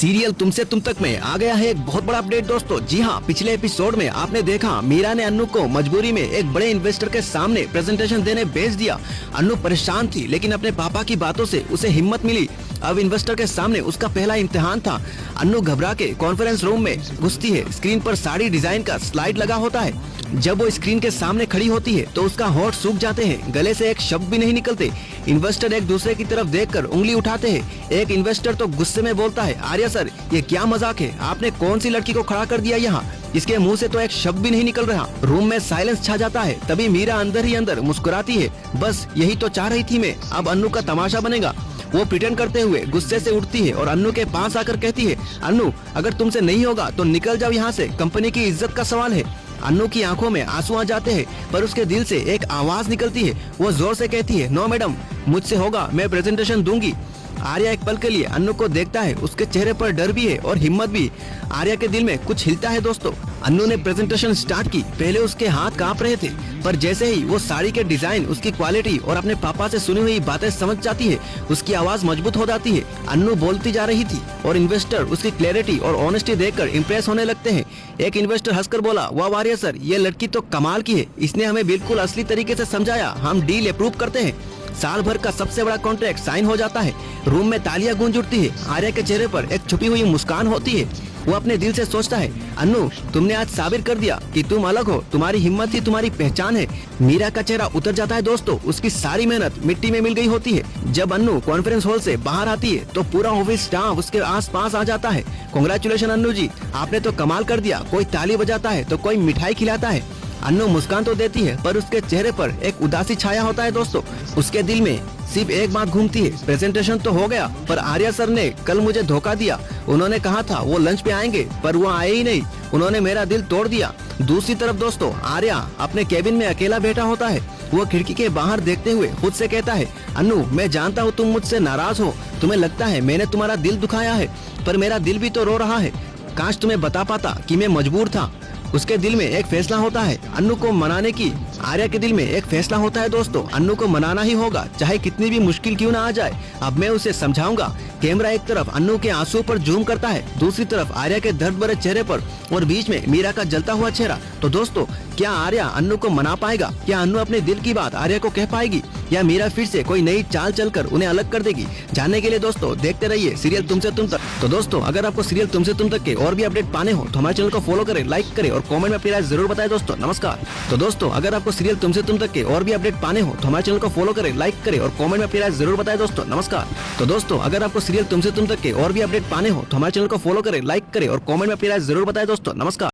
Serial तुमसे तुम तक में आ गया है एक बहुत बड़ा अपडेट दोस्तों। जी हाँ, पिछले एपिसोड में आपने देखा मीरा ने अन्नू को मजबूरी में एक बड़े इन्वेस्टर के सामने प्रेजेंटेशन देने भेज दिया। अन्नू परेशान थी, लेकिन अपने पापा की बातों से उसे हिम्मत मिली। अब इन्वेस्टर के सामने उसका पहला इम्तिहान था। अन्नू घबरा के कॉन्फ्रेंस रूम में घुसती है। स्क्रीन पर साड़ी डिजाइन का स्लाइड लगा होता है। जब वो स्क्रीन के सामने खड़ी होती है तो उसका होंठ सूख जाते हैं, गले से एक शब्द भी नहीं निकलते। इन्वेस्टर एक दूसरे की तरफ देखकर उंगली उठाते हैं। एक इन्वेस्टर तो गुस्से में बोलता है, आर्या सर, ये क्या मजाक है? आपने कौन सी लड़की को खड़ा कर दिया यहाँ? इसके मुंह से तो एक शब्द भी नहीं निकल रहा। रूम में साइलेंस छा जाता है। तभी मीरा अंदर ही अंदर मुस्कुराती है। बस यही तो चाह रही थी मैं, अब अन्नू का तमाशा बनेगा। वो प्रिटेंड करते हुए गुस्से से उठती है और अन्नू के पास आकर कहती है, अन्नू, अगर तुमसे नहीं होगा तो निकल जाओ यहाँ से, कंपनी की इज्जत का सवाल है। अन्नू की आंखों में आंसू आ जाते हैं, पर उसके दिल से एक आवाज निकलती है। वो जोर से कहती है, नो मैडम, मुझसे होगा, मैं प्रेजेंटेशन दूंगी। आर्या एक पल के लिए अन्नू को देखता है। उसके चेहरे पर डर भी है और हिम्मत भी। आर्या के दिल में कुछ हिलता है दोस्तों। अन्नू ने प्रेजेंटेशन स्टार्ट की। पहले उसके हाथ कांप रहे थे, पर जैसे ही वो साड़ी के डिजाइन, उसकी क्वालिटी और अपने पापा से सुनी हुई बातें समझ जाती है, उसकी आवाज मजबूत हो जाती है। अन्नू बोलती जा रही थी और इन्वेस्टर उसकी क्लैरिटी और ऑनेस्टी देखकर इम्प्रेस होने लगते हैं। एक इन्वेस्टर हंसकर बोला, वाह आर्या सर, ये लड़की तो कमाल की है, इसने हमें बिल्कुल असली तरीके से समझाया, हम डील अप्रूव करते हैं। साल भर का सबसे बड़ा कॉन्ट्रैक्ट साइन हो जाता है। रूम में तालियां गूंज उठती है। आर्या के चेहरे पर एक छुपी हुई मुस्कान होती है। वो अपने दिल से सोचता है, अन्नू, तुमने आज साबित कर दिया कि तुम अलग हो, तुम्हारी हिम्मत ही तुम्हारी पहचान है। मीरा का चेहरा उतर जाता है दोस्तों। उसकी सारी मेहनत मिट्टी में मिल गई होती है। जब अन्नू कॉन्फ्रेंस हॉल से बाहर आती है तो पूरा ऑफिस स्टाफ उसके आसपास आ जाता है। कांग्रेचुलेशन अन्नू जी, आपने तो कमाल कर दिया। कोई ताली बजाता है तो कोई मिठाई खिलाता है। अन्नू मुस्कान तो देती है, पर उसके चेहरे पर एक उदासी छाया होता है दोस्तों। उसके दिल में सिर्फ एक बात घूमती है, प्रेजेंटेशन तो हो गया, पर आर्या सर ने कल मुझे धोखा दिया। उन्होंने कहा था वो लंच पे आएंगे, पर वो आए ही नहीं। उन्होंने मेरा दिल तोड़ दिया। दूसरी तरफ दोस्तों, आर्या अपने केबिन में अकेला बैठा होता है। वो खिड़की के बाहर देखते हुए खुद से कहता है, अन्नू, मैं जानता हूँ तुम मुझसे नाराज हो। तुम्हें लगता है मैंने तुम्हारा दिल दुखाया है, पर मेरा दिल भी तो रो रहा है। काश तुम्हें बता पाता कि मैं मजबूर था। उसके दिल में एक फैसला होता है, अन्नू को मनाने की। आर्या के दिल में एक फैसला होता है दोस्तों, अन्नू को मनाना ही होगा, चाहे कितनी भी मुश्किल क्यों ना आ जाए। अब मैं उसे समझाऊंगा। कैमरा एक तरफ अन्नू के आंसू पर जूम करता है, दूसरी तरफ आर्या के दर्द भरे चेहरे पर, और बीच में मीरा का जलता हुआ चेहरा। तो दोस्तों, क्या आर्या अन्नू को मना पाएगा? क्या अन्नू अपने दिल की बात आर्या को कह पाएगी, या मीरा फिर से कोई नई चाल चलकर उन्हें अलग कर देगी? जानने के लिए दोस्तों देखते रहिए सीरियल तुमसे तुम तक। तो दोस्तों, अगर आपको सीरियल तुमसे तुम तक के और भी अपडेट पाने हो तो हमारे चैनल को फॉलो करें, लाइक करें और कमेंट में अपनी राय जरूर बताएं दोस्तों। नमस्कार। तो दोस्तों, अगर आपको सीरियल तुमसे तुम तक के और भी अपडेट पाने हो तो हमारे चैनल को फॉलो करें, लाइक करें और कमेंट में अपनी राय जरूर बताएं दोस्तों। नमस्कार। तो दोस्तों, अगर आपको सीरियल तुमसे तुम तक के और भी अपडेट पाने हो तो हमारे चैनल को फॉलो करें, लाइक करें और कमेंट में अपनी राय जरूर बताएं दोस्तों। नमस्कार।